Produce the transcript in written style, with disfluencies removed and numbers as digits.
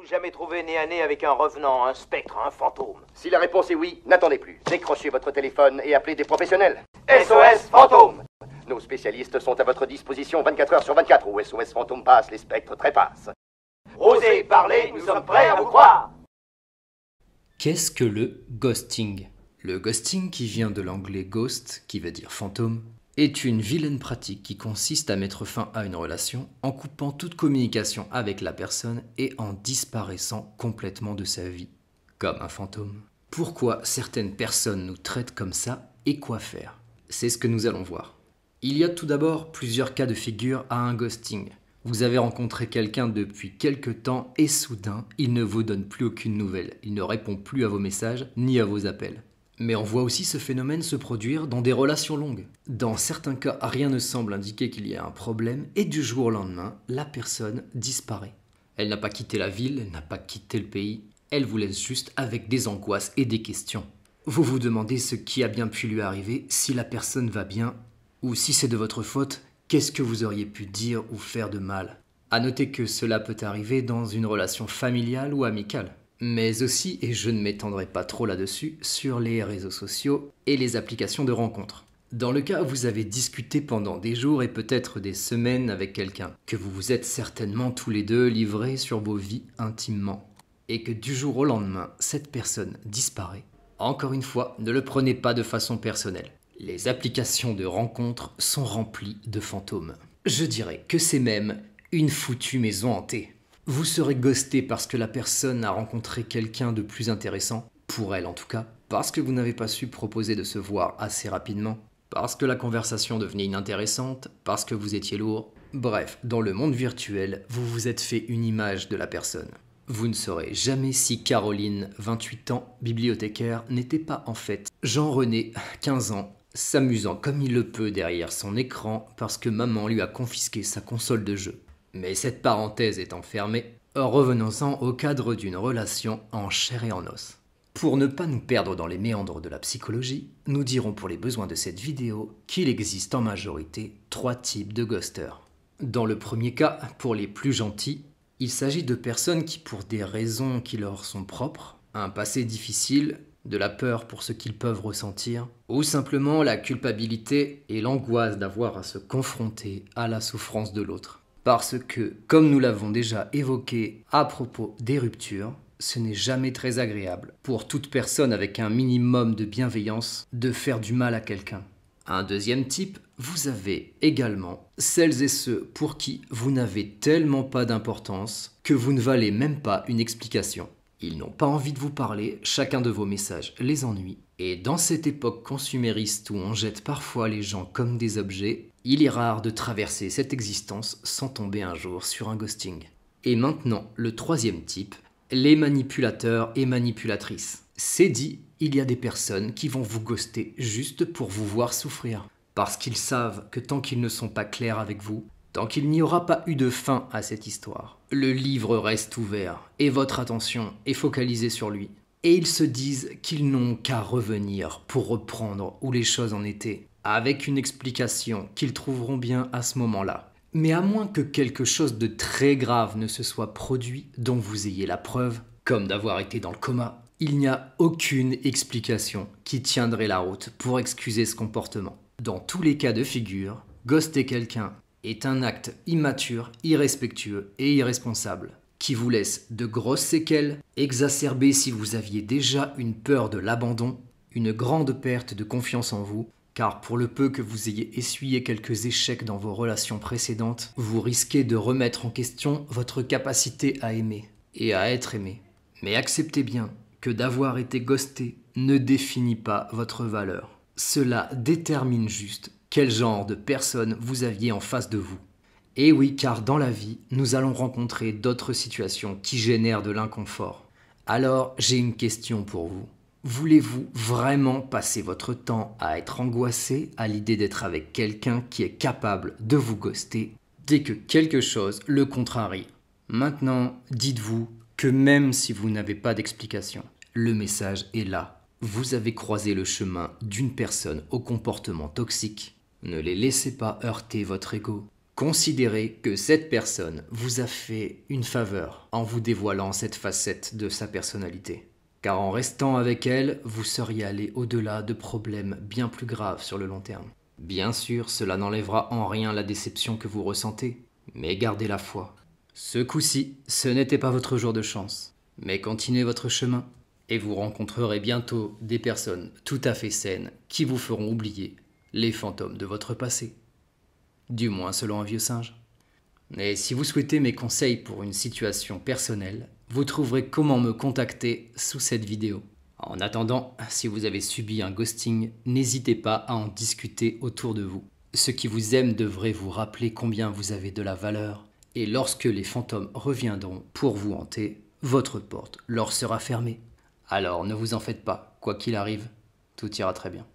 Avez-vous jamais trouvé nez à nez avec un revenant, un spectre, un fantôme? Si la réponse est oui, n'attendez plus. Décrochez votre téléphone et appelez des professionnels. SOS Fantôme! Nos spécialistes sont à votre disposition 24 heures sur 24. Où SOS Fantôme passe, les spectres trépassent. Osez parler, nous sommes prêts à vous croire! Qu'est-ce que le ghosting? Le ghosting, qui vient de l'anglais ghost, qui veut dire fantôme, est une vilaine pratique qui consiste à mettre fin à une relation en coupant toute communication avec la personne et en disparaissant complètement de sa vie, comme un fantôme. Pourquoi certaines personnes nous traitent comme ça et quoi faire? C'est ce que nous allons voir. Il y a tout d'abord plusieurs cas de figure à un ghosting. Vous avez rencontré quelqu'un depuis quelque temps et soudain, il ne vous donne plus aucune nouvelle. Il ne répond plus à vos messages ni à vos appels. Mais on voit aussi ce phénomène se produire dans des relations longues. Dans certains cas, rien ne semble indiquer qu'il y a un problème et du jour au lendemain, la personne disparaît. Elle n'a pas quitté la ville, elle n'a pas quitté le pays, elle vous laisse juste avec des angoisses et des questions. Vous vous demandez ce qui a bien pu lui arriver, si la personne va bien, ou si c'est de votre faute, qu'est-ce que vous auriez pu dire ou faire de mal? À noter que cela peut arriver dans une relation familiale ou amicale. Mais aussi, et je ne m'étendrai pas trop là-dessus, sur les réseaux sociaux et les applications de rencontres. Dans le cas où vous avez discuté pendant des jours et peut-être des semaines avec quelqu'un, que vous vous êtes certainement tous les deux livrés sur vos vies intimement, et que du jour au lendemain, cette personne disparaît, encore une fois, ne le prenez pas de façon personnelle. Les applications de rencontres sont remplies de fantômes. Je dirais que c'est même une foutue maison hantée. Vous serez ghosté parce que la personne a rencontré quelqu'un de plus intéressant, pour elle en tout cas, parce que vous n'avez pas su proposer de se voir assez rapidement, parce que la conversation devenait inintéressante, parce que vous étiez lourd. Bref, dans le monde virtuel, vous vous êtes fait une image de la personne. Vous ne saurez jamais si Caroline, 28 ans, bibliothécaire, n'était pas en fait Jean-René, 15 ans, s'amusant comme il le peut derrière son écran parce que maman lui a confisqué sa console de jeu. Mais cette parenthèse étant fermée, revenons-en au cadre d'une relation en chair et en os. Pour ne pas nous perdre dans les méandres de la psychologie, nous dirons pour les besoins de cette vidéo qu'il existe en majorité 3 types de ghosters. Dans le premier cas, pour les plus gentils, il s'agit de personnes qui, pour des raisons qui leur sont propres, un passé difficile, de la peur pour ce qu'ils peuvent ressentir, ou simplement la culpabilité et l'angoisse d'avoir à se confronter à la souffrance de l'autre. Parce que, comme nous l'avons déjà évoqué à propos des ruptures, ce n'est jamais très agréable pour toute personne avec un minimum de bienveillance de faire du mal à quelqu'un. Un deuxième type, vous avez également celles et ceux pour qui vous n'avez tellement pas d'importance que vous ne valez même pas une explication. Ils n'ont pas envie de vous parler, chacun de vos messages les ennuie. Et dans cette époque consumériste où on jette parfois les gens comme des objets, il est rare de traverser cette existence sans tomber un jour sur un ghosting. Et maintenant, le troisième type, les manipulateurs et manipulatrices. C'est dit, il y a des personnes qui vont vous ghoster juste pour vous voir souffrir. Parce qu'ils savent que tant qu'ils ne sont pas clairs avec vous, tant qu'il n'y aura pas eu de fin à cette histoire, le livre reste ouvert et votre attention est focalisée sur lui. Et ils se disent qu'ils n'ont qu'à revenir pour reprendre où les choses en étaient, avec une explication qu'ils trouveront bien à ce moment-là. Mais à moins que quelque chose de très grave ne se soit produit dont vous ayez la preuve, comme d'avoir été dans le coma, il n'y a aucune explication qui tiendrait la route pour excuser ce comportement. Dans tous les cas de figure, ghoster quelqu'un est un acte immature, irrespectueux et irresponsable, qui vous laisse de grosses séquelles, exacerbées si vous aviez déjà une peur de l'abandon, une grande perte de confiance en vous, car pour le peu que vous ayez essuyé quelques échecs dans vos relations précédentes, vous risquez de remettre en question votre capacité à aimer et à être aimé. Mais acceptez bien que d'avoir été ghosté ne définit pas votre valeur. Cela détermine juste quel genre de personne vous aviez en face de vous. Et oui, car dans la vie, nous allons rencontrer d'autres situations qui génèrent de l'inconfort. Alors, j'ai une question pour vous. Voulez-vous vraiment passer votre temps à être angoissé à l'idée d'être avec quelqu'un qui est capable de vous ghoster dès que quelque chose le contrarie? Maintenant, dites-vous que même si vous n'avez pas d'explication, le message est là. Vous avez croisé le chemin d'une personne au comportement toxique. Ne les laissez pas heurter votre ego. Considérez que cette personne vous a fait une faveur en vous dévoilant cette facette de sa personnalité. Car en restant avec elle, vous seriez allé au-delà de problèmes bien plus graves sur le long terme. Bien sûr, cela n'enlèvera en rien la déception que vous ressentez, mais gardez la foi. Ce coup-ci, ce n'était pas votre jour de chance, mais continuez votre chemin et vous rencontrerez bientôt des personnes tout à fait saines qui vous feront oublier les fantômes de votre passé. Du moins selon un vieux singe. Et si vous souhaitez mes conseils pour une situation personnelle, vous trouverez comment me contacter sous cette vidéo. En attendant, si vous avez subi un ghosting, n'hésitez pas à en discuter autour de vous. Ceux qui vous aiment devraient vous rappeler combien vous avez de la valeur, et lorsque les fantômes reviendront pour vous hanter, votre porte leur sera fermée. Alors ne vous en faites pas, quoi qu'il arrive, tout ira très bien.